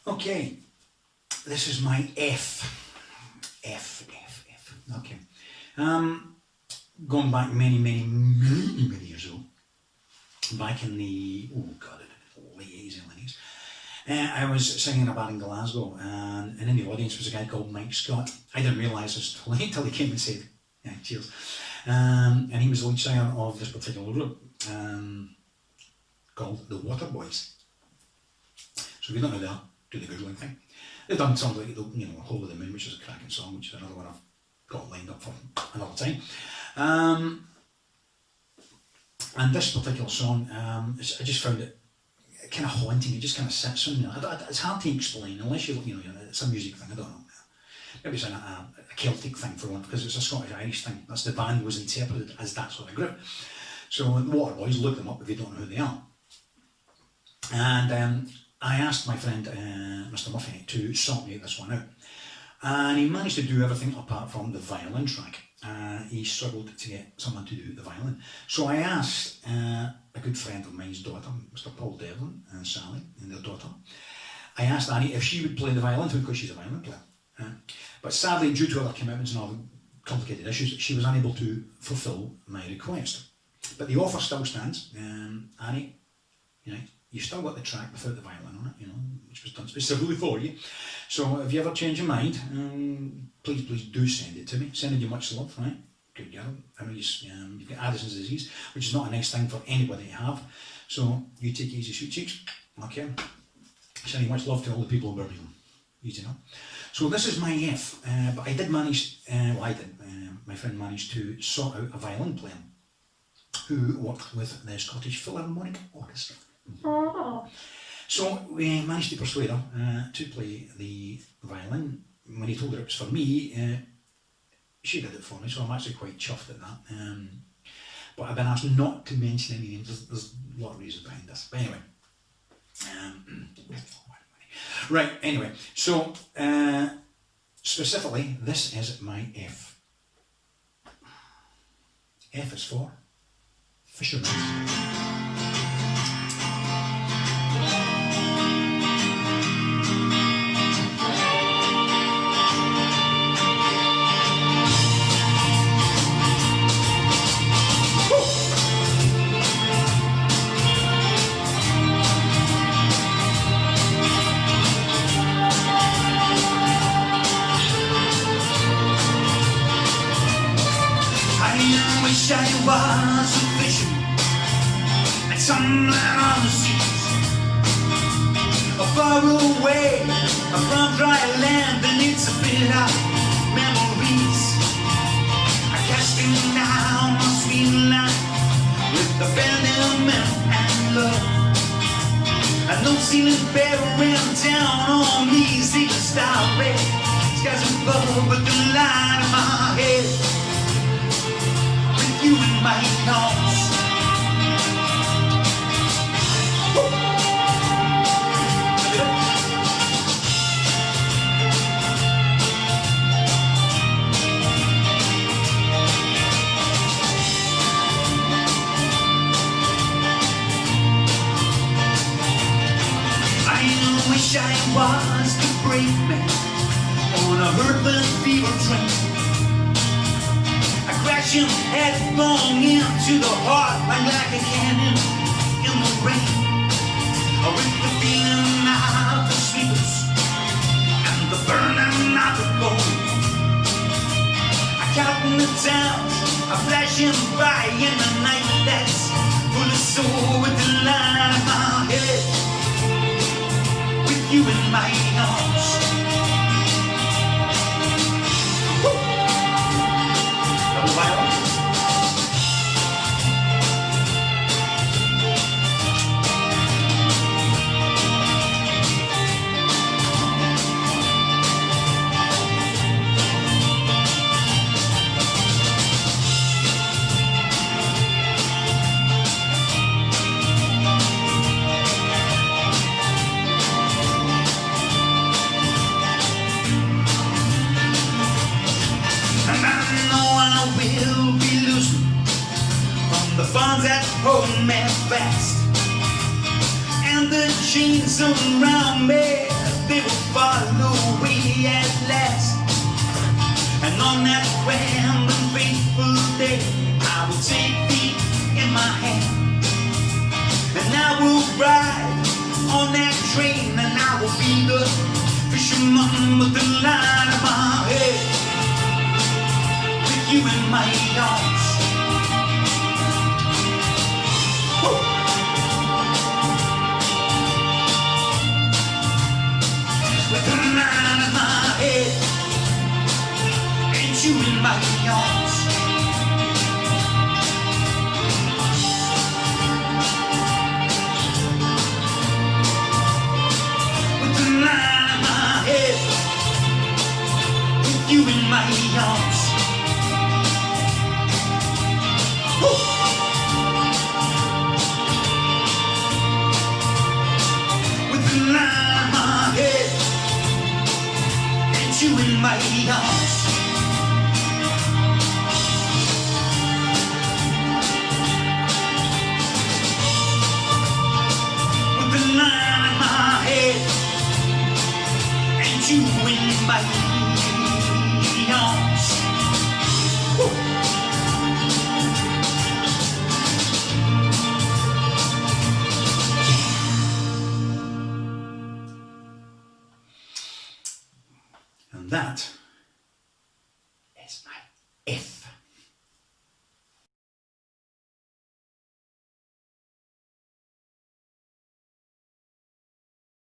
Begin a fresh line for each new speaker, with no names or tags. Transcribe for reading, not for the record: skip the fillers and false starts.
Okay, this is my F. Okay. Going back many years ago, back in the, late 80s and 90s, I was singing in a band in Glasgow, and in the audience was a guy called Mike Scott. I didn't realise this until he came and said, yeah, cheers. And he was the lead singer of this particular group, called the Waterboys. So if you don't know that, do the Googling thing. They've done songs like, Hole of the Moon, which is a cracking song, which is another one I've got lined up for another time. And this particular song, I just found it kind of haunting. It just kind of sits on me. It's hard to explain unless it's a music thing. I don't know. Maybe it's a Celtic thing for one, because it's a Scottish-Irish thing. That's the band was interpreted as that sort of group. So the Waterboys, look them up if you don't know who they are. And I asked my friend, Mr. Murphy, to sort me this one out. And he managed to do everything apart from the violin track. He struggled to get someone to do the violin. So I asked a good friend of mine's daughter, Mr. Paul Devlin and Sally, and their daughter. I asked Annie if she would play the violin too, because she's a violin player. But sadly, due to other commitments and other complicated issues, she was unable to fulfil my request. But the offer still stands. Annie, you've still got the track without the violin on it, which was done specifically for you. So if you ever change your mind, please do send it to me. Sending you much love, right? Good girl. I mean, you've got Addison's disease, which is not a nice thing for anybody to have. So you take it easy, sweet cheeks. Okay. Sending much love to all the people in Birmingham. Easy enough. So this is my F, but I did manage, my friend managed to sort out a violin player who worked with the Scottish Philharmonic Orchestra. So we managed to persuade her to play the violin. When he told her it was for me, she did it for me, so I'm actually quite chuffed at that. But I've been asked not to mention any names. There's a lot of reasons behind this. But anyway. Right, anyway. So, specifically, this is my F. F is for Fisherman. I was a fisherman at some land on the seas, far away from dry land beneath a bit of memories. Casting down my sweet line with abandonment and love. No ceiling bearing down on me, see the starry skies above, but the light of my head. You in my arms. I wish I was the brave man on a hurtling fever train, crashing headlong into the heart like a cannon in the rain, with the feeling of the sleepers and the burning of the gold. Counting the towns flashing by in the night that's full of soul, with the line of my head, with you in my arms. The bonds that hold me fast, and the chains around me they will follow away at last. And on that grand and fateful day, I will take thee in my hand, and I will ride on that train, and I will be the fisherman with the line in my head, with you in my arms. Woo! With the line in my head, and you in my arms. You in my arms. Woo! With the line on my head, and you in my arms. With the line on my head, and you in my arms. And that